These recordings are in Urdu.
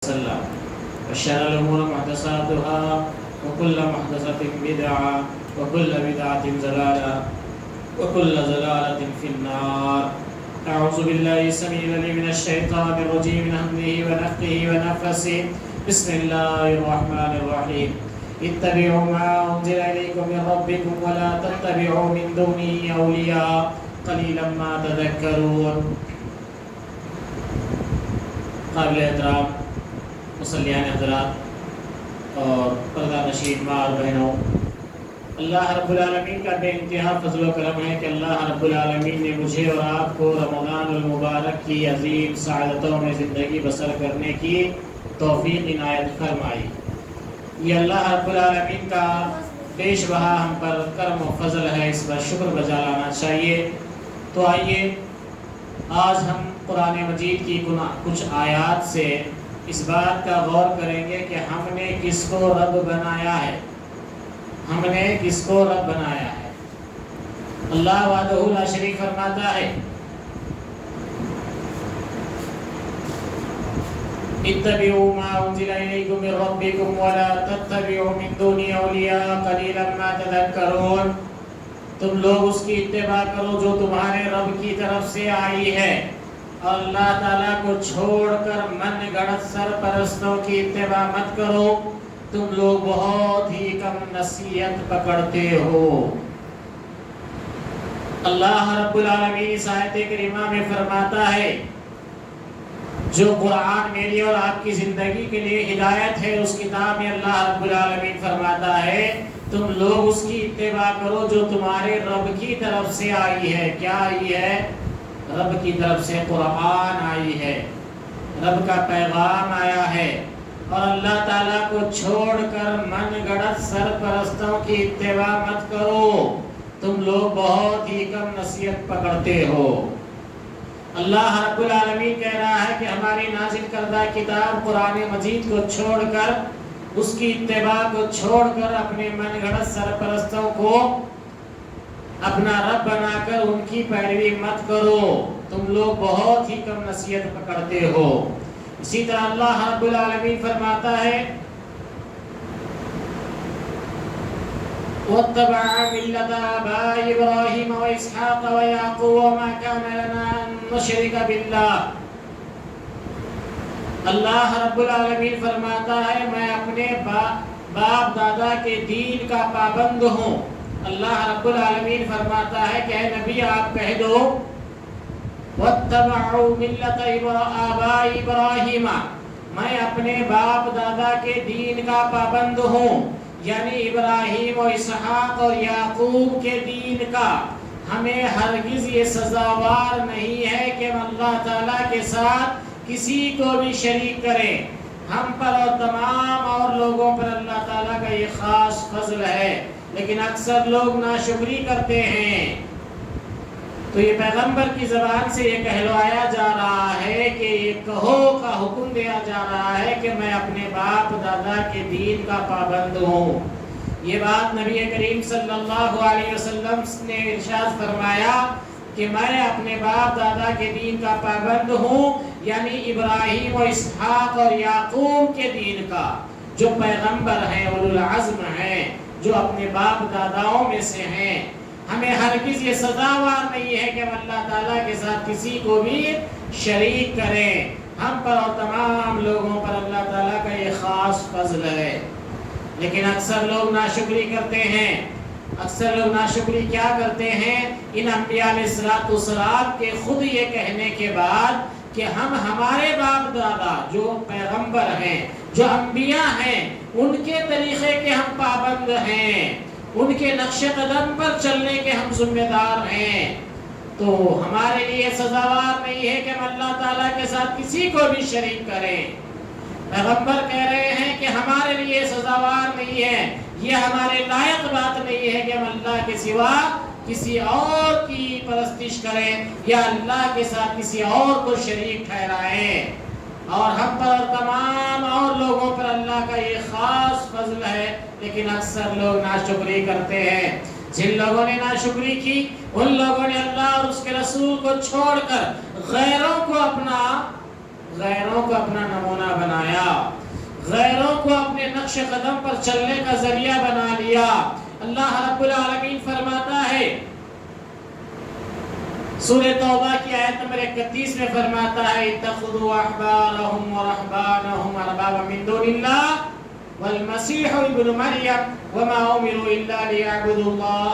وسلم وشر الأمور محدثاتها وكل محدثة بدعة وكل بدعة ضلالة وكل ضلالة في النار. أعوذ بالله السميع العليم من الشيطان الرجيم من همزه ونفخه ونفثه. بسم الله الرحمن الرحيم. اتبعوا ما أنزل إليكم من ربكم ولا تتبعوا من دونه أولياء قليلا ما تذكرون. قابل احترام مسلیان حضرات اور پردہ نشین ماں اور بہنوں، اللہ رب العالمین کا بے انتہا فضل و کرم ہے کہ اللہ رب العالمین نے مجھے اور آپ کو رمضان المبارک کی عظیم سعادتوں میں زندگی بسر کرنے کی توفیق عنایت فرمائی. یہ اللہ رب العالمین کا بیش بہا ہم پر کرم و فضل ہے، اس پر شکر بجا لانا چاہیے. تو آئیے آج ہم قرآن مجید کی کچھ آیات سے اس بات کا غور کریں گے کہ ہم نے کس کو رب بنایا ہے. ہم نے کس کو رب بنایا ہے. اللہ وحدہ لا شریک فرماتا ہے اتبعوا ما انزل الیکم من ربکم ولا تتبعوا من دونه اولیاء قلیلا ما تذکرون. تم لوگ اس کی اتباع کرو جو تمہارے رب کی طرف سے آئی ہے، اور اللہ تعالیٰ کو چھوڑ کر من گڑت سرپرستوں کی اتباع مت کرو، تم لوگ بہت ہی کم نصیحت پکڑتے ہو. اللہ رب العالمین اس آیت کریمہ میں فرماتا ہے جو قرآن میری اور آپ کی زندگی کے لیے ہدایت ہے، اس کتاب میں اللہ رب العالمین فرماتا ہے تم لوگ اس کی اتباع کرو جو تمہارے رب کی طرف سے آئی ہے. کیا آئی ہے؟ رب کی طرف سے قرآن آئی ہے، رب کا پیغام آیا ہے. اور اللہ تعالیٰ کو چھوڑ کر من گڑت سرپرستوں کی اتباع مت کرو، تم لوگ بہت ہی کم نصیحت پکڑتے ہو. اللہ رب العالمین کہہ رہا ہے کہ ہماری نازل کردہ کتاب قرآن مجید کو چھوڑ کر، اس کی اتباع کو چھوڑ کر اپنے من گھڑت سرپرستوں کو اپنا رب بنا کر ان کی پیروی مت کرو، تم لوگ بہت ہی کم نصیحت پکڑتے ہو. اسی طرح اللہ رب العالمین فرماتا ہے وَاتَّبَعَ مِلَّةَ آبَائِ إِبْرَاهِيمَ وَإِسْحَاقَ وَيَعْقُوبَ وَمَا كَانَ لَنَا أَن نُّشْرِكَ بِاللَّهِ. اللہ رب العالمین فرماتا ہے میں اپنے باپ دادا کے دین کا پابند ہوں. اللہ رب العالمین فرماتا ہے کہ اے نبی آپ کہہ دو وَاتَّبَعُوا مِلَّةَ آبَائِ إِبْرَاهِيمَ، میں اپنے باپ دادا کے دین کا پابند ہوں، یعنی ابراہیم و اسحاق اور یعقوب کے دین کا. ہمیں ہرگز یہ سزاوار نہیں ہے کہ ہم اللہ تعالیٰ کے ساتھ کسی کو بھی شریک کریں. ہم پر اور تمام اور لوگوں پر اللہ تعالیٰ کا یہ خاص فضل ہے، لیکن اکثر لوگ ناشکری کرتے ہیں. تو یہ پیغمبر کی زبان سے یہ کہلوایا جا رہا ہے کہ یہ کہو کا حکم دیا جا رہا ہے کہ میں اپنے باپ دادا کے دین کا پابند ہوں. یہ بات نبی کریم صلی اللہ علیہ وسلم نے ارشاد فرمایا کہ میں اپنے باپ دادا کے دین کا پابند ہوں، یعنی ابراہیم و اسحاق اور یعقوب کے دین کا، جو پیغمبر ہیں، اولو العزم ہیں، جو اپنے باپ داداؤں میں سے ہیں. ہمیں ہرگز یہ سزاوار نہیں ہے کہ ہم اللہ تعالیٰ کے ساتھ کسی کو بھی شریک کریں. ہم پر اور تمام لوگوں پر اللہ تعالیٰ کا یہ خاص فضل ہے، لیکن اکثر لوگ ناشکری کرتے ہیں. اکثر لوگ ناشکری کیا کرتے ہیں؟ ان انبیاء علیہ السلام کے خود یہ کہنے کے بعد کہ ہم ہمارے باپ دادا جو پیغمبر ہیں، جو انبیاء ہیں، ان کے طریقے کے ہم پابند ہیں، ان کے نقش قدم پر چلنے کے ہم ذمہ دار ہیں. تو ہمارے لیے سزاوار نہیں ہے کہ ہم اللہ تعالیٰ کے ساتھ کسی کو بھی شریک کریں. پیغمبر کہہ رہے ہیں کہ ہمارے لیے سزاوار نہیں ہے، یہ ہمارے لائق بات نہیں ہے کہ ہم اللہ کے سوا کسی اور کی پرستش کریں یا اللہ کے ساتھ کسی اور کو شریک ٹھہرائیں. اور ہم پر اور تمام اور لوگوں پر اللہ کا یہ خاص فضل ہے، لیکن اکثر لوگ ناشکری کرتے ہیں. جن لوگوں نے ناشکری کی ان لوگوں نے اللہ اور اس کے رسول کو چھوڑ کر غیروں کو اپنا غیروں کو اپنا نمونہ بنایا، غیروں کو اپنے نقش قدم پر چلنے کا ذریعہ بنا لیا۔ اللہ رب العالمین فرماتا ہے سورہ توبہ کی آیت نمبر 31 میں فرماتا ہے اتخذوا احبارهم ورهبانهم اربابا من دون الله والمسيح ابن مريم وما امروا الا ليعبدوا الله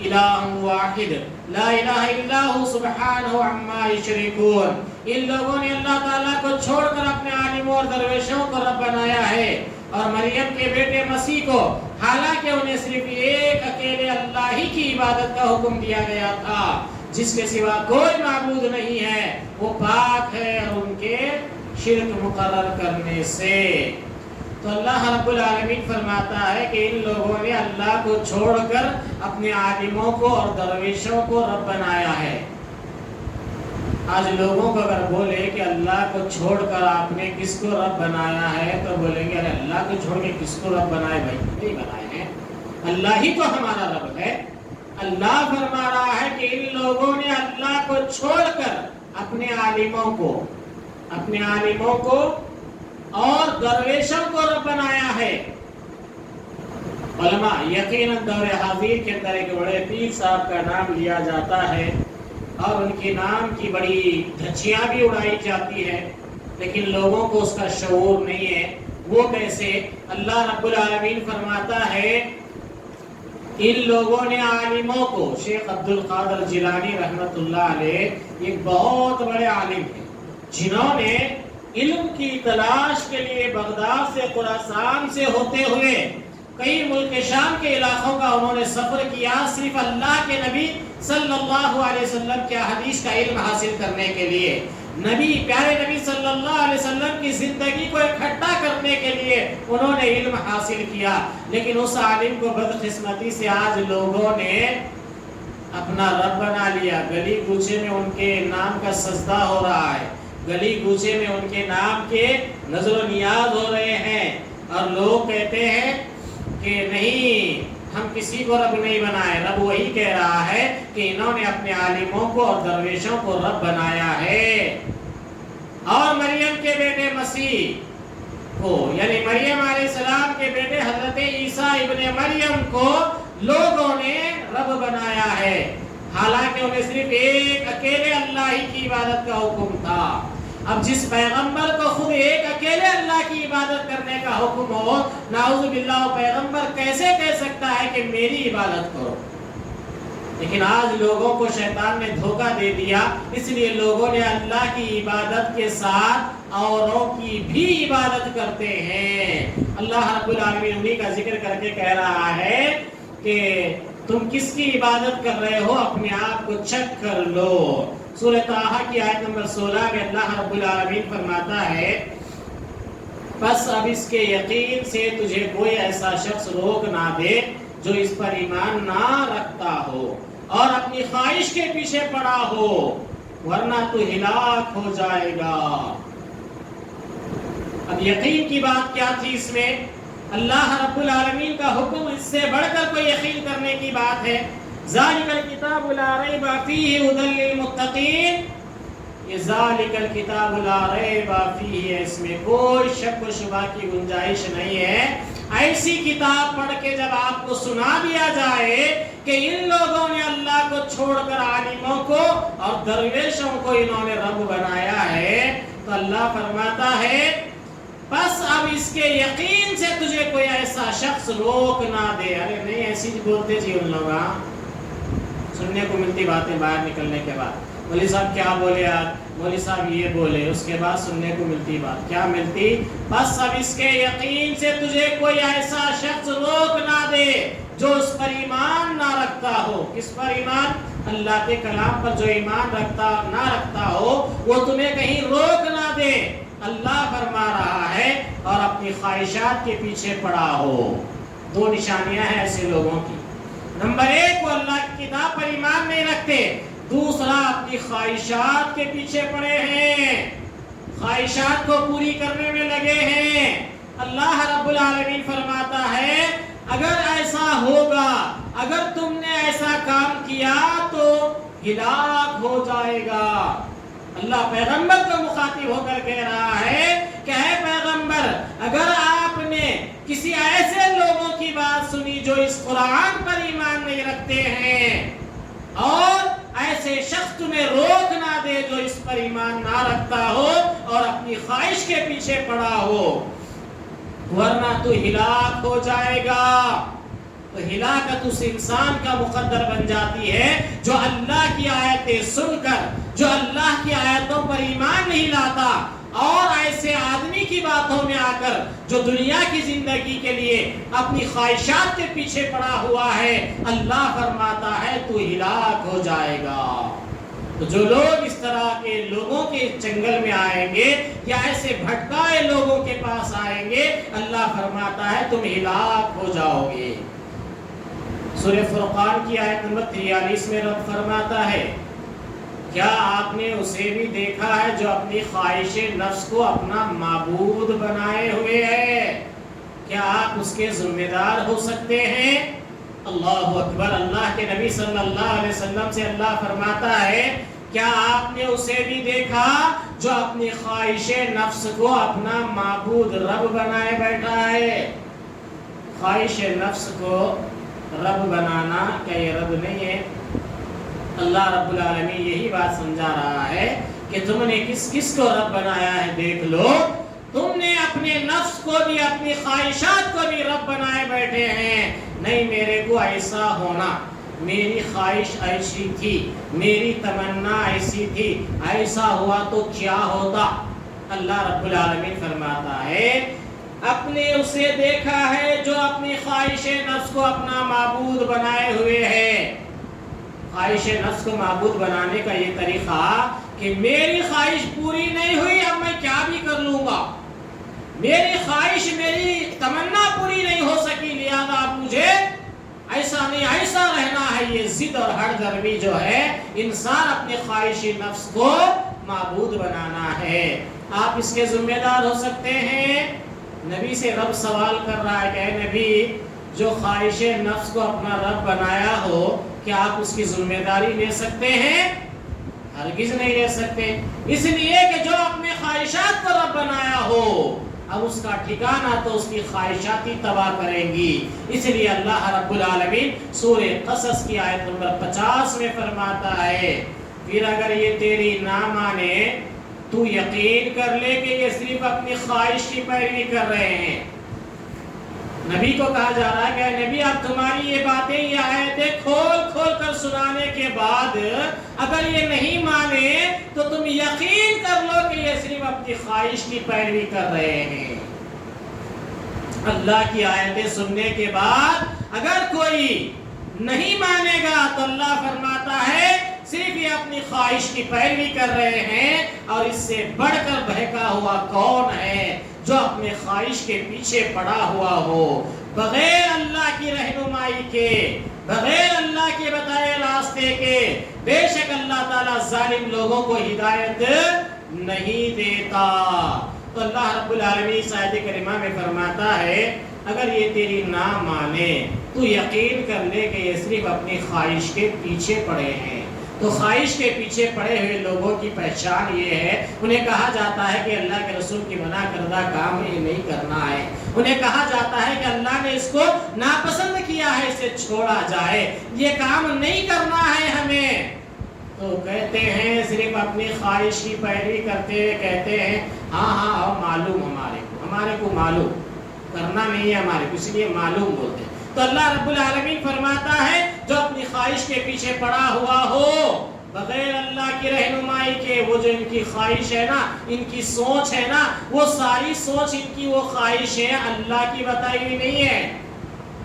الہ واحد لا الہ الا هو سبحانہ عما یشرکون۔ ان لوگوں نے اللہ تعالیٰ کو چھوڑ کر اپنے عالموں اور درویشوں کو رب بنایا ہے، اور مریم کے بیٹے مسیح کو، حالانکہ انہیں صرف ایک اکیلے اللہ ہی کی عبادت کا حکم دیا گیا تھا، جس کے سوا کوئی معبود نہیں ہے، وہ پاک ہے اور ان کے شرک مقرر کرنے سے۔ تو اللہ رب العالمین فرماتا ہے کہ ان لوگوں نے اللہ کو چھوڑ کر اپنے عالموں کو اور درویشوں کو رب بنایا ہے۔ آج لوگوں کو اگر بولے کہ اللہ کو چھوڑ کر آپ نے کس کو رب بنایا ہے تو بولیں گے ارے اللہ کو چھوڑ کے کس کو رب بنائے بھائی؟ نہیں بنائے ہیں، اللہ ہی تو ہمارا رب ہے۔ اللہ فرما رہا ہے کہ ان لوگوں نے اللہ کو چھوڑ کر اپنے عالموں کو اور درویشوں کو رب بنایا ہے۔ علماء یقیناً دور حاضر کے اندر ایک بڑے پیر صاحب کا نام لیا جاتا ہے اور ان کے نام کی بڑی دھچیاں بھی اڑائی جاتی ہے، لیکن لوگوں کو اس کا شعور نہیں ہے۔ وہ کیسے؟ اللہ رب العالمین فرماتا ہے ان لوگوں نے عالموں کو، شیخ عبد القادر جیلانی رحمت اللہ علیہ ایک بہت بڑے عالم ہیں جنہوں نے علم کی تلاش کے لیے بغداد سے خراسان سے ہوتے ہوئے کئی ملک شام کے علاقوں کا انہوں نے سفر کیا، صرف اللہ کے نبی صلی اللہ علیہ وسلم کے حدیث کا علم حاصل کرنے کے لیے، پیارے نبی صلی اللہ علیہ وسلم کی زندگی کو اکٹھا کرنے کے لیے انہوں نے علم حاصل کیا۔ لیکن اس عالم کو بدقسمتی سے آج لوگوں نے اپنا رب بنا لیا۔ گلی کوچے میں ان کے نام کا سجدہ ہو رہا ہے، گلی کوچے میں ان کے نام کے نظر و نیاز ہو رہے ہیں، اور لوگ کہتے ہیں کہ نہیں ہم کسی کو رب نہیں بنائے۔ رب وہی کہہ رہا ہے کہ انہوں نے اپنے عالموں کو اور درویشوں کو رب بنایا ہے۔ اور مریم کے بیٹے مسیح کو، یعنی مریم علیہ السلام کے بیٹے حضرت عیسیٰ ابن مریم کو لوگوں نے رب بنایا ہے، حالانکہ انہیں صرف ایک اکیلے اللہ ہی کی عبادت کا حکم تھا۔ اب جس پیغمبر کو خود ایک اکیلے اللہ کی عبادت کرنے کا حکم ہو، نعوذ باللہ پیغمبر کیسے کہہ سکتا ہے کہ میری عبادت کرو؟ لیکن آج لوگوں کو شیطان نے دھوکہ دے دیا، اس لیے لوگوں نے اللہ کی عبادت کے ساتھ اوروں کی بھی عبادت کرتے ہیں۔ اللہ رب العالمین انہی کا ذکر کر کے کہہ رہا ہے کہ تم کس کی عبادت کر رہے ہو، اپنے آپ کو چیک کر لو۔ سورہ طٰہٰ کی آیت نمبر 16 میں اللہ رب العالمین فرماتا ہے پس اب اس کے یقین سے تجھے کوئی ایسا شخص روک نہ دے جو اس پر ایمان نہ رکھتا ہو اور اپنی خواہش کے پیچھے پڑا ہو، ورنہ تو ہلاک ہو جائے گا۔ اب یقین کی بات کیا تھی اس میں؟ اللہ رب العالمین کا حکم، اس سے بڑھ کر کوئی یقین کرنے کی بات ہے۔ ذالک الکتاب لا ریب فیہ ھدی للمتقین، یہ ذالک الکتاب لا ریب فیہ، اس میں کوئی شک و شبہ کی گنجائش نہیں ہے۔ ایسی کتاب پڑھ کے جب آپ کو سنا دیا جائے کہ ان لوگوں نے اللہ کو چھوڑ کر عالموں کو اور درویشوں کو انہوں نے رب بنایا ہے، تو اللہ فرماتا ہے بس اب اس کے یقین سے تجھے کوئی ایسا شخص روک نہ دے۔ ارے نہیں ایسی بولتے جی ان لوگ، سننے کو ملتی باتیں باہر نکلنے کے بعد، مولوی صاحب کیا بولے آج، مولوی صاحب یہ بولے، اس کے بعد سننے کو ملتی بات کیا ملتی؟ بس اب اس کے یقین سے تجھے کوئی ایسا شخص روک نہ دے جو اس پر ایمان نہ رکھتا ہو۔ کس پر ایمان؟ اللہ کے کلام پر جو ایمان نہ رکھتا ہو وہ تمہیں کہیں روک نہ دے۔ اللہ فرما رہا ہے اور اپنی خواہشات کے پیچھے پڑا ہو۔ دو نشانیاں ہیں ایسے لوگوں کی، نمبر ایک وہ اللہ کی کتاب پر ایمان نہیں رکھتے، دوسرا اپنی خواہشات کے پیچھے پڑے ہیں، خواہشات کو پوری کرنے میں لگے ہیں۔ اللہ رب العالمین فرماتا ہے اگر ایسا ہوگا، اگر تم نے ایسا کام کیا تو ہلاک ہو جائے گا۔ اللہ پیغمبر کو مخاطب ہو کر کہہ رہا ہے کہ اے پیغمبر، اگر آپ نے کسی ایسے لوگوں کی بات سنی جو اس قرآن پر ایمان نہیں رکھتے ہیں، اور ایسے شخص تمہیں روک نہ دے جو اس پر ایمان نہ رکھتا ہو اور اپنی خواہش کے پیچھے پڑا ہو، ورنہ تو ہلاک ہو جائے گا۔ تو ہلاکت اس انسان کا مقدر بن جاتی ہے جو اللہ کی آیتیں سن کر، جو اللہ کی آیتوں پر ایمان نہیں لاتا، اور ایسے آدمی کی باتوں میں آ کر جو دنیا کی زندگی کے لیے اپنی خواہشات کے پیچھے پڑا ہوا ہے، اللہ فرماتا ہے تو ہلاک ہو جائے گا۔ تو جو لوگ اس طرح کے لوگوں کے چنگل میں آئیں گے یا ایسے بھٹکائے لوگوں کے پاس آئیں گے، اللہ فرماتا ہے تم ہلاک ہو جاؤ گے۔ سورہ فرقان کی آیت نمبر 43 میں رب فرماتا ہے، کیا آپ نے اسے بھی دیکھا ہے جو اپنی خواہش نفس کو اپنا معبود بنائے ہوئے ہے؟ کیا آپ اس کے ذمہ دار ہو سکتے ہیں؟ اللہ اکبر۔ اللہ کے نبی صلی اللہ علیہ وسلم سے اللہ فرماتا ہے، کیا آپ نے اسے بھی دیکھا جو اپنی خواہش نفس کو اپنا معبود رب بنائے بیٹھا ہے؟ خواہش نفس کو رب بنانا کیا یہ رب نہیں ہے؟ اللہ رب العالمین یہی بات سمجھا رہا ہے کہ تم نے کس کس کو رب بنایا ہے دیکھ لو۔ تم نے اپنے نفس کو بھی، اپنی خواہشات کو بھی رب بنائے بیٹھے ہیں۔ نہیں، میرے کو ایسا ہونا، میری خواہش ایسی تھی، میری تمنا ایسی تھی، ایسا ہوا تو کیا ہوتا؟ اللہ رب العالمین فرماتا ہے، اپنے اسے دیکھا ہے جو اپنی خواہش نفس کو اپنا معبود بنائے ہوئے ہے۔ خواہش نفس کو معبود بنانے کا یہ طریقہ کہ میری خواہش پوری نہیں ہوئی، اب میں کیا بھی کر لوں گا، میری خواہش، میری تمنا پوری نہیں ہو سکی، لہذا اب مجھے ایسا نہیں ایسا رہنا ہے۔ یہ ضد اور ہر درمی جو ہے، انسان اپنے خواہش نفس کو معبود بنانا ہے۔ آپ اس کے ذمہ دار ہو سکتے ہیں؟ نبی سے رب سوال کر رہا ہے کہ اے نبی، جو خواہش نفس کو اپنا رب بنایا ہو، کیا آپ اس کی ذمہ داری لے سکتے ہیں؟ ہرگز نہیں لے سکتے، اس لیے کہ جو اپنے خواہشات کو رب بنایا ہو، اب اس کا ٹھکانہ تو اس کی خواہشات ہی تباہ کریں گی۔ اس لیے اللہ رب العالمین سورہ قصص کی آیت نمبر 50 میں فرماتا ہے، پھر اگر یہ تیری نہ مانے تو یقین کر لے کہ یہ صرف اپنی خواہش کی پیروی کر رہے ہیں۔ نبی کو کہا جا رہا ہے کہ اے نبی، اب تمہاری یہ باتیں، یہ آیتیں کھول کھول کر سنانے کے بعد اگر یہ نہیں مانے تو تم یقین کر لو کہ یہ صرف اپنی خواہش کی پیروی کر رہے ہیں۔ اللہ کی آیتیں سننے کے بعد اگر کوئی نہیں مانے گا تو اللہ فرماتا ہے صرف یہ اپنی خواہش کی پیروی کر رہے ہیں، اور اس سے بڑھ کر بہکا ہوا کون ہے جو اپنے خواہش کے پیچھے پڑا ہوا ہو، بغیر اللہ کی رہنمائی کے، بغیر اللہ کے بتائے راستے کے۔ بے شک اللہ تعالیٰ ظالم لوگوں کو ہدایت نہیں دیتا۔ تو اللہ رب العالمین اس آیت کریمہ میں فرماتا ہے، اگر یہ تیری نہ مانے تو یقین کر لے کہ یہ صرف اپنی خواہش کے پیچھے پڑے ہیں۔ تو خواہش کے پیچھے پڑے ہوئے لوگوں کی پہچان یہ ہے، انہیں کہا جاتا ہے کہ اللہ کے رسول کی منع کردہ کام یہ نہیں کرنا ہے، انہیں کہا جاتا ہے کہ اللہ نے اس کو ناپسند کیا ہے، اسے چھوڑا جائے، یہ کام نہیں کرنا ہے ہمیں۔ تو کہتے ہیں صرف اپنی خواہش کی پیروی کرتے ہوئے کہتے ہیں ہاں معلوم، ہمارے کو معلوم، کرنا نہیں ہے ہمارے کو، اس لیے معلوم بولتے ہیں۔ تو اللہ رب العالمین فرماتا ہے جو اپنی خواہش کے پیچھے پڑا ہوا ہو بغیر اللہ کی رہنمائی کے، وہ جو ان کی خواہش ہے نا، ان کی سوچ ہے نا، وہ ساری سوچ ان کی وہ خواہشیں اللہ کی بتائی ہوئی نہیں ہے،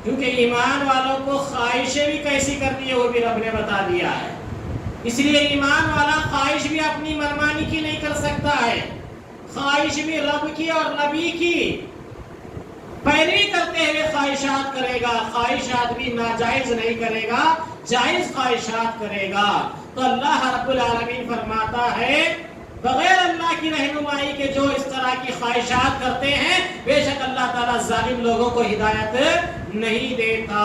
کیونکہ ایمان والوں کو خواہشیں بھی کیسی کرنی ہے وہ بھی رب نے بتا دیا ہے۔ اس لیے ایمان والا خواہش بھی اپنی منمانی کی نہیں کر سکتا ہے، خواہش بھی رب کی اور نبی کی پیروی کرتے ہوئے خواہشات کرے گا، خواہشات بھی ناجائز نہیں کرے گا، جائز خواہشات کرے گا۔ تو اللہ رب العالمین فرماتا ہے بغیر اللہ کی رہنمائی کے جو اس طرح کی خواہشات کرتے ہیں، بے شک اللہ تعالیٰ ظالم لوگوں کو ہدایت نہیں دیتا۔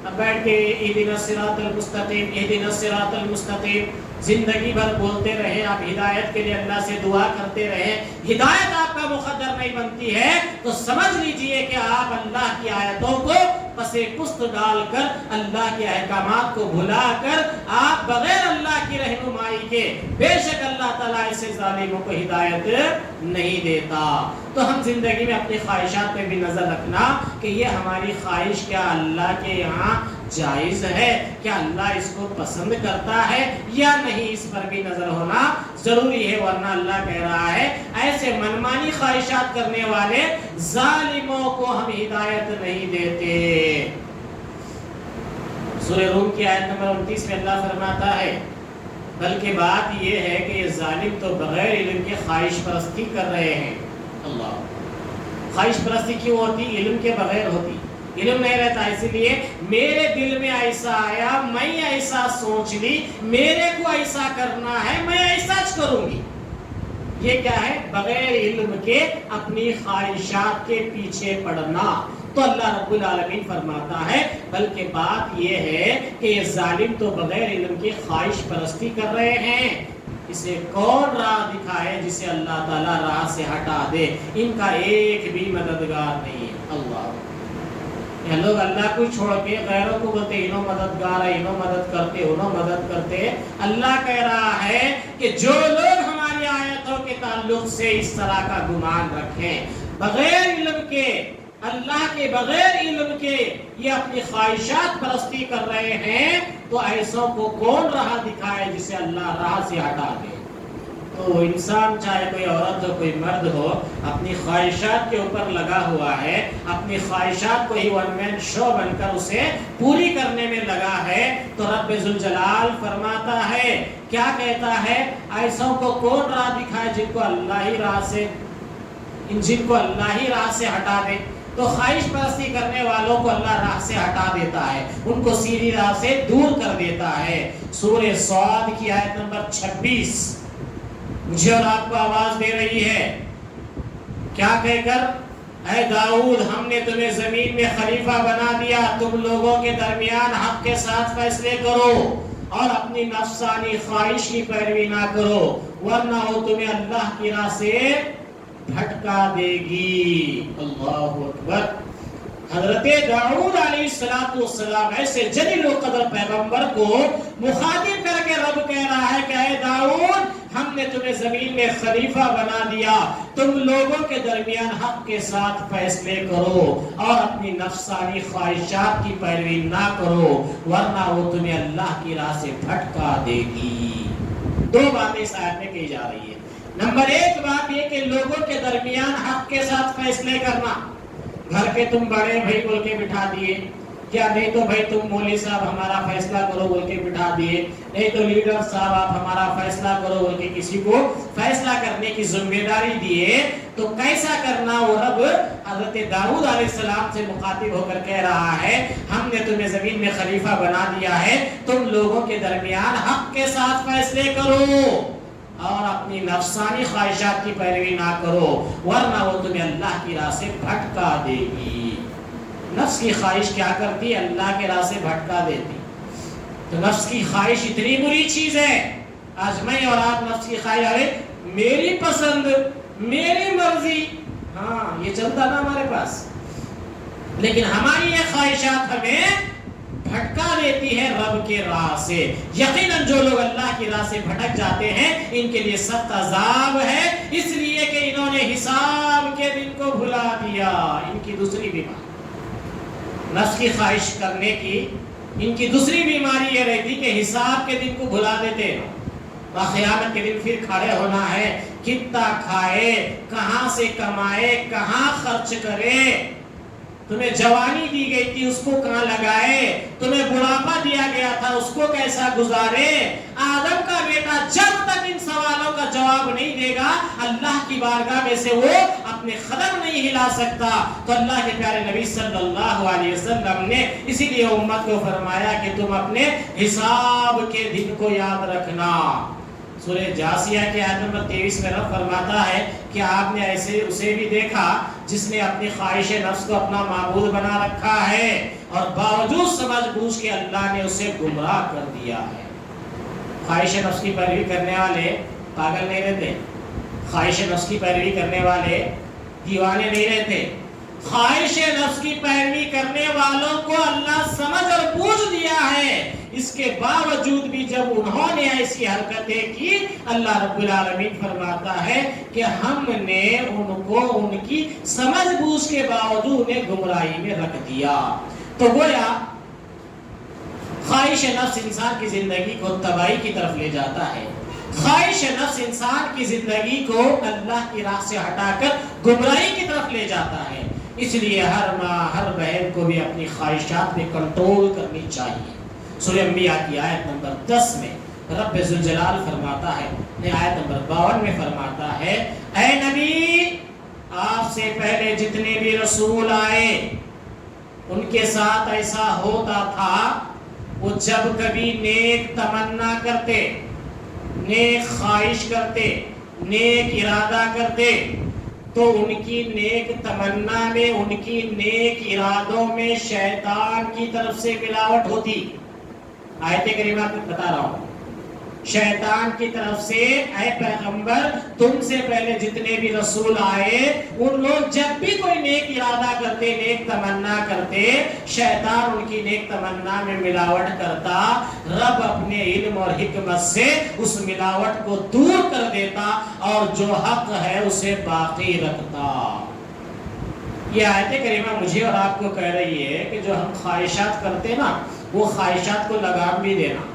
اب بیٹھ کے اہدنا الصراط المستقیم، اہدنا الصراط المستقیم زندگی بھر بولتے رہے، آپ ہدایت کے لیے اللہ سے دعا کرتے رہے، ہدایت آپ کا مقدر نہیں بنتی ہے تو سمجھ لیجئے کہ آپ اللہ کی آیتوں کو پس پست ڈال کر، اللہ کے احکامات کو بھلا کر، آپ بغیر اللہ کی رہنمائی کے بے شک اللہ تعالیٰ ایسے ظالموں کو ہدایت نہیں دیتا۔ تو ہم زندگی میں اپنی خواہشات پہ بھی نظر رکھنا کہ یہ ہماری خواہش کیا اللہ کے یہاں جائز ہے، کیا اللہ اس کو پسند کرتا ہے یا نہیں، اس پر بھی نظر ہونا ضروری ہے، ورنہ اللہ کہہ رہا ہے ایسے منمانی خواہشات کرنے والے ظالموں کو ہم ہدایت نہیں دیتے۔ سورہ روم کی آیت نمبر 29 میں اللہ فرماتا ہے بلکہ بات یہ ہے کہ یہ ظالم تو بغیر علم کے خواہش پرستی کر رہے ہیں۔ اللہ، خواہش پرستی کیوں ہوتی؟ علم کے بغیر ہوتی، علم نہیں رہتا، اسی لیے میرے دل میں ایسا آیا، میں ایسا سوچ لی، میرے کو ایسا کرنا ہے، میں ایسا کروں گی۔ یہ کیا ہے؟ بغیر علم کے اپنی خواہشات کے پیچھے پڑنا۔ تو اللہ رب العالمین فرماتا ہے بلکہ بات یہ ہے کہ یہ ظالم تو بغیر علم کی خواہش پرستی کر رہے ہیں، اسے کون راہ دکھائے جسے اللہ تعالیٰ راہ سے ہٹا دے، ان کا ایک بھی مددگار نہیں ہے۔ اللہ، یہ لوگ اللہ کو چھوڑ کے غیروں کو بولتے انہوں مددگار ہے، انہوں مدد کرتے، انہوں مدد کرتے۔ اللہ کہہ رہا ہے کہ جو لوگ ہماری آیتوں کے تعلق سے اس طرح کا گمان رکھیں، بغیر علم کے، اللہ کے بغیر علم کے یہ اپنی خواہشات پرستی کر رہے ہیں، تو ایسوں کو کون راہ دکھائے جسے اللہ راہ سے ہٹا دے۔ تو انسان چاہے کوئی عورت ہو کوئی مرد ہو، اپنی خواہشات کے اوپر لگا ہوا ہے، اپنی خواہشات کو ہی ون مین شو بن کر اسے پوری کرنے میں لگا ہے، تو رب ذوالجلال فرماتا ہے، کیا کہتا ہے؟ ایسوں کو کون راہ دکھائے جن کو اللہ ہی راہ سے ہٹا دے۔ تو خواہش پرستی کرنے والوں کو اللہ راہ سے ہٹا دیتا ہے، ان کو سیدھی راہ سے دور کر دیتا ہے۔ سورہ صاد کی آیت نمبر 26 مجھے اور آپ کو آواز دے رہی ہے، کیا کہہ کر؟ اے داؤد، ہم نے تمہیں زمین میں خلیفہ بنا دیا، تم لوگوں کے درمیان حق کے ساتھ فیصلے کرو اور اپنی نفسانی خواہش کی پیروی نہ کرو، ورنہ وہ تمہیں اللہ کی راہ سے بھٹکا دے گی۔ اللہ اکبر۔ حضرت داؤد علیہ السلام ایسے جلیل القدر پیغمبر کو مخاطب کر کے رب کہہ رہا ہے کہ اے داؤد، ہم نے تمہیں زمین میں خلیفہ بنا دیا، تم لوگوں کے درمیان حق کے ساتھ فیصلے کرو اور اپنی نفسانی خواہشات کی پیروی نہ کرو، ورنہ وہ تمہیں اللہ کی راہ سے بھٹکا دے گی۔ دو باتیں اس آیت میں کہی جا رہی ہے۔ نمبر ایک بات یہ کہ لوگوں کے درمیان حق کے ساتھ فیصلے کرنا، گھر کے تم بڑے بھائی بول کے بٹھا دیے، کیا نہیں تو بھائی تم مولوی صاحب ہمارا فیصلہ کرو بول کے بٹھا دیے، نہیں تو لیڈر صاحب آپ ہمارا فیصلہ کرو بول کے کسی کو فیصلہ کرنے کی ذمہ داری دیے، تو کیسا کرنا؟ وہ رب حضرت داؤد علیہ السلام سے مخاطب ہو کر کہہ رہا ہے، ہم نے تمہیں زمین میں خلیفہ بنا دیا ہے، تم لوگوں کے درمیان حق کے ساتھ فیصلے کرو اور اپنی نفسانی خواہشات کی پیروی نہ کرو، ورنہ وہ تمہیں اللہ کی راہ سے بھٹکا دے گی۔ نفس کی خواہش کیا کرتی ہے؟ اللہ کے راہ سے بھٹکا دیتی۔ تو نفس کی خواہش اتنی بری چیز ہے، آج میں اور آپ نفس کی خواہش، ارے میری پسند، میری مرضی، ہاں یہ چلتا نا ہمارے پاس، لیکن ہماری یہ خواہشات ہمیں بھٹکا دیتی ہے رب کے راہ سے۔ یقیناً جو لوگ اللہ کی راہ سے بھٹک جاتے ہیں ان کے لیے سخت عذاب ہے، اس لیے کہ انہوں نے حساب کے دن کو بھلا دیا۔ ان کی دوسری بیماری نفس کی خواہش کرنے کی، ان کی دوسری بیماری یہ رہتی کہ حساب کے دن کو بھلا دیتے ہیں۔ قیامت کے دن پھر کھڑے ہونا ہے، کتنا کھائے، کہاں سے کمائے، کہاں خرچ کرے، تمہیں جوانی دی گئی تھی اس کو کہاں لگائے، تمہیں بڑھاپا دیا گیا تھا اس کو کیسا گزارے۔ آدم کا بیٹا جب تک ان سوالوں کا جواب نہیں دے گا اللہ کی بارگاہ میں سے وہ اپنے قدم نہیں ہلا سکتا۔ تو اللہ کے پیارے نبی صلی اللہ علیہ وسلم نے اسی لیے امت کو فرمایا کہ تم اپنے حساب کے دن کو یاد رکھنا۔ سورہ جاسیہ کے آیت نمبر 23 میں رب فرماتا ہے کہ آپ نے ایسے اسے بھی دیکھا جس نے اپنی خواہش نفس کو اپنا معبود بنا رکھا ہے اور باوجود سمجھ بوجھ کے اللہ نے اسے گمراہ کر دیا ہے۔ خواہش نفس کی پیروی کرنے والے پاگل نہیں رہتے، خواہش نفس کی پیروی کرنے والے دیوانے نہیں رہتے۔ خواہش نفس کی پیروی کرنے والوں کو اللہ سمجھ اور بوجھ دیا ہے، اس کے باوجود بھی جب انہوں نے ایسی حرکتیں کی، اللہ رب العالمین فرماتا ہے کہ ہم نے ان کو ان کی سمجھ بوجھ کے باوجود انہیں گمراہی میں رکھ دیا۔ تو گویا خواہش نفس انسان کی زندگی کو تباہی کی طرف لے جاتا ہے، خواہش نفس انسان کی زندگی کو اللہ کی راہ سے ہٹا کر گمراہی کی طرف لے جاتا ہے۔ اس لیے ہر ماں ہر بہن کو بھی اپنی خواہشات پہ کنٹرول کرنی چاہیے۔ سورہ انبیاء کی آیت نمبر 10 میں رب ذوالجلال فرماتا ہے، آیت نمبر 52 میں فرماتا ہے، اے نبی آپ سے پہلے جتنے بھی رسول آئے ان کے ساتھ ایسا ہوتا تھا، وہ جب کبھی نیک تمنا کرتے، نیک خواہش کرتے، نیک ارادہ کرتے، تو ان کی نیک تمنا میں، ان کی نیک ارادوں میں شیطان کی طرف سے ملاوٹ ہوتی۔ آیت کریمہ بتا رہا ہوں، شیطان کی طرف سے، اے پیغمبر تم سے پہلے جتنے بھی رسول آئے ان لوگ جب بھی کوئی نیک ارادہ کرتے، نیک تمنا کرتے، شیطان ان کی نیک تمنا میں ملاوٹ کرتا، رب اپنے علم اور حکمت سے اس ملاوٹ کو دور کر دیتا اور جو حق ہے اسے باقی رکھتا۔ یہ آیت کریمہ مجھے اور آپ کو کہہ رہی ہے کہ جو ہم خواہشات کرتے نا، وہ خواہشات کو لگام بھی دینا۔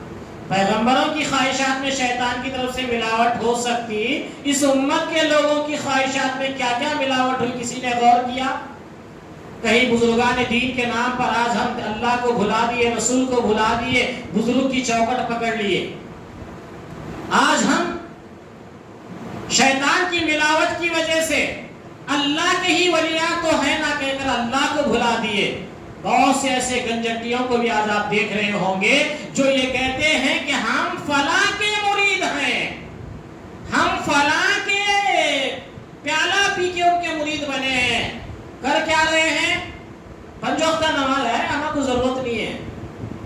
پیغمبروں کی خواہشات میں شیطان کی طرف سے ملاوٹ ہو سکتی، اس امت کے لوگوں کی خواہشات میں کیا کیا ملاوٹ ہوئی، کسی نے غور کیا؟ کہیں بزرگان دین کے نام پر آج ہم اللہ کو بھلا دیے، رسول کو بھلا دیے، بزرگ کی چوکٹ پکڑ لیے۔ آج ہم شیطان کی ملاوٹ کی وجہ سے اللہ کے ہی ولیاں تو ہے نہ کہہ کر اللہ کو بھلا دیے۔ بہت سے ایسے گنجٹیوں کو بھی آج آپ دیکھ رہے ہوں گے جو یہ کہتے ہیں کہ ہم فلاں کے مرید ہیں، ہم فلاں کے پیالہ پی کے ان کے مرید بنے ہیں۔ کر کیا رہے ہیں؟ پنج وقتہ نماز ہے، ہمیں کو ضرورت نہیں ہے۔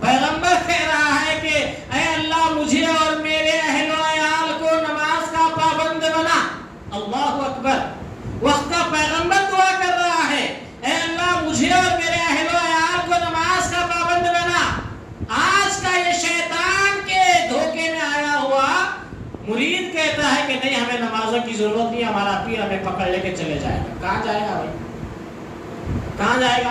پیغمبر کہہ رہا ہے کہ اے اللہ مجھے اور میرے اہل و عیال کو نماز کا پابند بنا۔ اللہ اکبر۔ وقت کا پیغمبر دعا کر رہا ہے، اے اللہ مجھے اور میرے اہل و عیال کو نماز کا پابند بنا۔ آج کا یہ شیطان کے دھوکے میں آیا ہوا مرید کہتا ہے کہ نہیں ہمیں نمازوں کی ضرورت نہیں، ہمارا پیر ہمیں پکڑ لے کے چلے جائے گا۔ کہاں جائے گا بھائی؟ کہاں جائے گا؟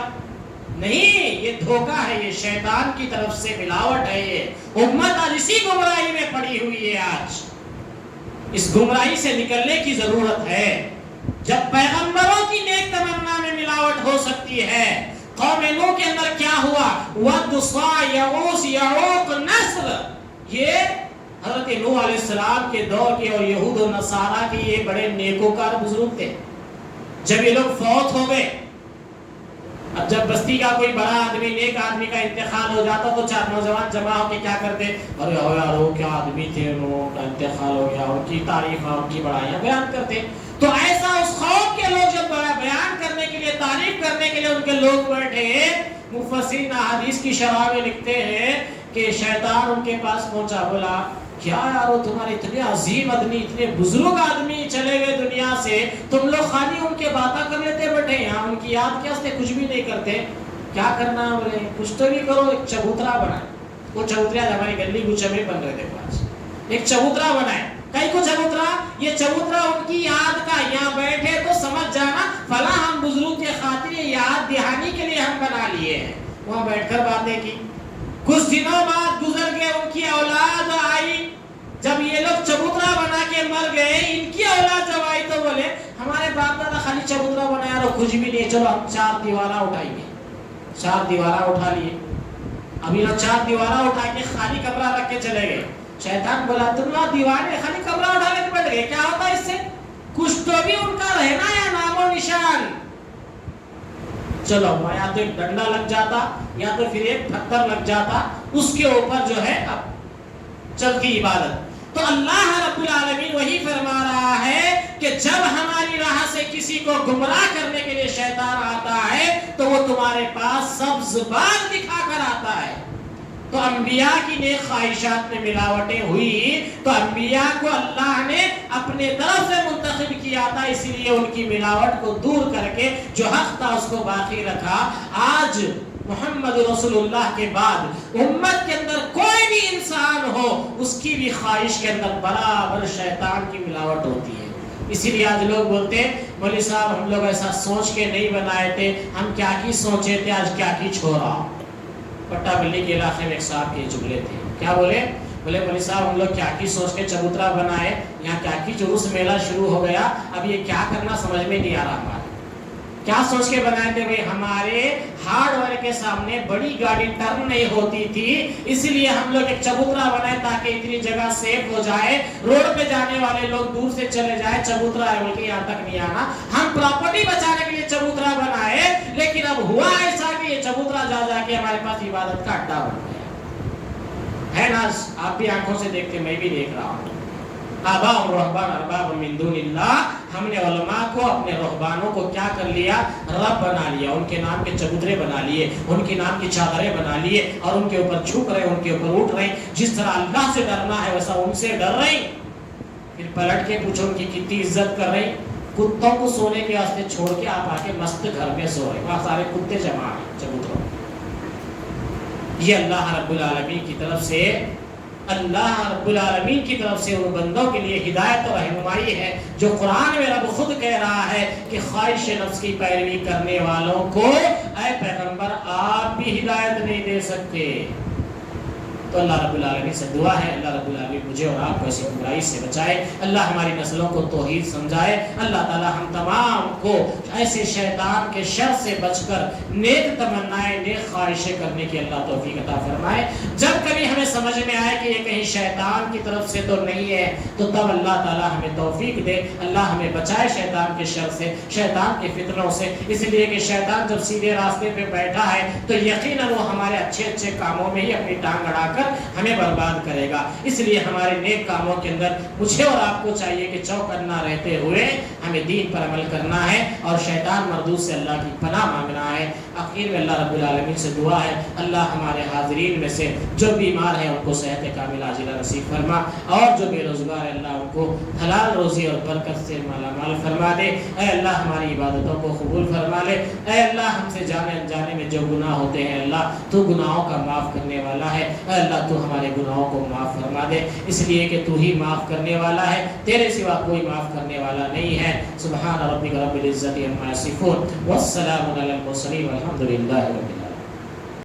نہیں، یہ دھوکہ ہے، یہ شیطان کی طرف سے ملاوٹ ہے۔ یہ امت آج اسی گمراہی میں پڑی ہوئی ہے۔ آج اس گمراہی سے نکلنے کی ضرورت ہے۔ جب پیغمبروں کی نیک تمنا میں ملاوٹ ہو سکتی ہے، قوم نوح کے اندر کیا ہوا؟ ود، صواع، یغوث، یعوق، نصر، یہ حضرت نوح علیہ السلام کے دور کے اور یہود و نصارہ کے یہ بڑے نیکوکار بزرگ تھے۔ جب یہ لوگ فوت ہو گئے، اب جب بستی کا کوئی بڑا آدمی، نیک آدمی کا انتقال ہو جاتا تو چار نوجوان جمع ہو کے کیا کرتے؟ ارے یار وہ کیا آدمی تھے، ان کا انتقال ہو گیا، ان کی تعریف اور ان کی بڑائیاں بیان کرتے۔ تو ایسا اس قوم کے لوگ جب بیان کرنے کے لیے، تعریف کرنے کے لیے ان کے لوگ بیٹھے، مفسرین احادیث کی شرح میں لکھتے ہیں کہ شیطان ان کے پاس پہنچا، بولا کیا یارو تمہارے اتنے عظیم آدمی، اتنے بزرگ آدمی چلے گئے دنیا سے، تم لوگ خالی ان کے باتیں کر لیتے بیٹھے یہاں، ان کی یاد کیا سے کچھ بھی نہیں کرتے؟ کیا کرنا ہے؟ بولے کچھ تو بھی کرو، ایک چبوترا بنائے۔ وہ چبوترا ہماری گلی گچھے میں بن رہے تھے، پاس ایک چبوترا بنائے۔ کئی کو چبوترا؟ یہ چبوترا ان کی یاد کا، یہاں بیٹھے تو سمجھ جانا فلاں ہم بزرگ کے خاطر یاد دہانی کے لیے ہم بنا لیے ہیں۔ وہاں بیٹھ کر باتیں کی، کچھ دنوں بعد گزر گئے، ان کی اولاد آئی، جب یہ لوگ چبوترا بنا کے مر گئے، ان کی اولاد جب آئی تو بولے ہمارے باپ دادا خالی چبوترا بنایا اور کچھ بھی نہیں، چلو ہم چار دیوارہ اٹھائیں گے۔ چار دیوارہ اٹھا لیے، ابھی لوگ چار دیوارہ اٹھا کے خالی کمرہ رکھ کے چلے گئے۔ شیطان بولا تم لوگ دیوارے خالی کمرہ اٹھا کے بیٹھ گئے، کیا ہوتا ہے اس سے؟ کچھ تو بھی ان کا رہنا یا نام و نشان۔ چلو یا تو ایک ڈنڈا لگ جاتا یا تو پھر ایک پتھر لگ جاتا، اس کے اوپر جو ہے اب چلتی عبادت۔ تو اللہ رب العالمین وہی فرما رہا ہے کہ جب ہماری راہ سے کسی کو گمراہ کرنے کے لیے شیطان آتا ہے تو وہ تمہارے پاس سبز باغ دکھا کر آتا ہے۔ تو انبیاء کی نیک خواہشات میں ملاوٹیں ہوئی تو انبیاء کو اللہ نے اپنے طرف سے منتخب کیا تھا، اسی لیے ان کی ملاوٹ کو دور کر کے جو حق تھا اس کو باقی رکھا۔ آج محمد رسول اللہ کے بعد امت کے اندر کوئی بھی انسان ہو، اس کی بھی خواہش کے اندر برابر شیطان کی ملاوٹ ہوتی ہے۔ اسی لیے آج لوگ بولتے ہیں مولوی صاحب ہم لوگ ایسا سوچ کے نہیں بنائے تھے، ہم کیا کی سوچے تھے، آج کیا کی چھوڑا۔ پٹا بلی کے علاقے میں ایک صاحب کے جملے تھے، کیا بولے مولوی صاحب ہم لوگ کیا کی سوچ کے چبوترا بنائے، یہاں کیا کی جلوس میلہ شروع ہو گیا، اب یہ کیا کرنا سمجھ میں نہیں آ رہا ہمارے۔ کیا سوچ کے بنائے تھے بھئی، ہمارے ہارڈ ویئر کے سامنے بڑی گاڑی ٹرن نہیں ہوتی تھی، اسی لیے ہم لوگ ایک چبوترا بنائے تاکہ اتنی جگہ سیف ہو جائے، روڈ پہ جانے والے لوگ دور سے چلے جائے، چبوترا ہے بلکہ یہاں تک نہیں آنا۔ ہم پراپرٹی بچانے کے لیے چبوترا بنائے، لیکن اب ہوا ایسا کہ یہ چبوترا جا جا کے ہمارے پاس عبادت کا اڈا بن گیا ہے نا۔ آپ بھی آنکھوں سے دیکھتے، میں بھی دیکھ رہا ہوں۔ آبا و رہبان ارباب من دون اللہ، ہم نے علماء کو اپنے رہبانوں کو کیا کر لیا، رب بنا لیا، ان کے نام کے چبوترے بنا لیے، ان کے نام کی چادریں بنا لیے، اور ان کے اوپر جھک رہے، ان کے اوپر اٹھ رہے۔ جس طرح اللہ سے ڈرنا ہے ویسا ان سے ڈر رہے۔ پھر پلٹ کے پوچھو ان کی کتنی عزت کر رہے۔ کتوں کو سونے کے واسطے چھوڑ کے آپ آ کے مست گھر میں سو رہے، وہاں سارے کتے جمع ہیں چبوتروں۔ یہ اللہ رب العالمین کی طرف سے، اللہ رب العالمین کی طرف سے ان بندوں کے لیے ہدایت اور رہنمائی ہے جو قرآن میں رب خود کہہ رہا ہے کہ خواہش نفس کی پیروی کرنے والوں کو اے پیغمبر آپ بھی ہدایت نہیں دے سکتے۔ تو اللہ رب العالمین سے دعا ہے اللہ رب العالمین مجھے اور آپ کو ایسی برائی سے بچائے، اللہ ہماری نسلوں کو توحید سمجھائے، اللہ تعالی ہم تمام کو ایسے شیطان کے شر سے بچ کر نیک تمنائیں نیک خواہشیں کرنے کی اللہ توفیق عطا فرمائے۔ جب کبھی ہمیں سمجھ میں آئے کہ یہ کہیں شیطان کی طرف سے تو نہیں ہے تو تب اللہ تعالی ہمیں توفیق دے، اللہ ہمیں بچائے شیطان کے شر سے، شیطان کے فتنوں سے، اس لیے کہ شیطان جب سیدھے راستے پہ بیٹھا ہے تو یقیناً وہ ہمارے اچھے اچھے کاموں میں ہی اپنی ٹانگ اڑا کر ہمیں برباد کرے گا۔ اس لیے ہمارے نیک کاموں کے اندر مجھے اور آپ کو چاہیے کہ چوکنا رہتے ہوئے ہمیں دین پر عمل کرنا ہے اور شیطان مردود سے اللہ کی پناہ مانگنا ہے۔ آخر میں اللہ رب العالمین سے دعا ہے اللہ ہمارے حاضرین میں سے جو بیمار ہیں ان کو صحت کاملہ عاجلہ نصیب فرما، اور جو بے روزگار ہے اللہ ان کو حلال روزی اور برکت سے مالا مال فرما دے۔ اے اللہ ہماری عبادتوں کو قبول فرما لے۔ اے اللہ ہم سے جانے انجانے میں جو گناہ ہوتے ہیں اللہ تو گناہوں کا معاف کرنے والا ہے۔ اے اللہ تو ہمارے گناہوں کو معاف فرما دے، اس لیے کہ تو ہی معاف کرنے والا ہے، تیرے سوا کوئی معاف کرنے والا نہیں ہے۔ سبحان ربک رب العزت عما یصفون والسلام علی المرسلین والحمد للہ رب العالمین۔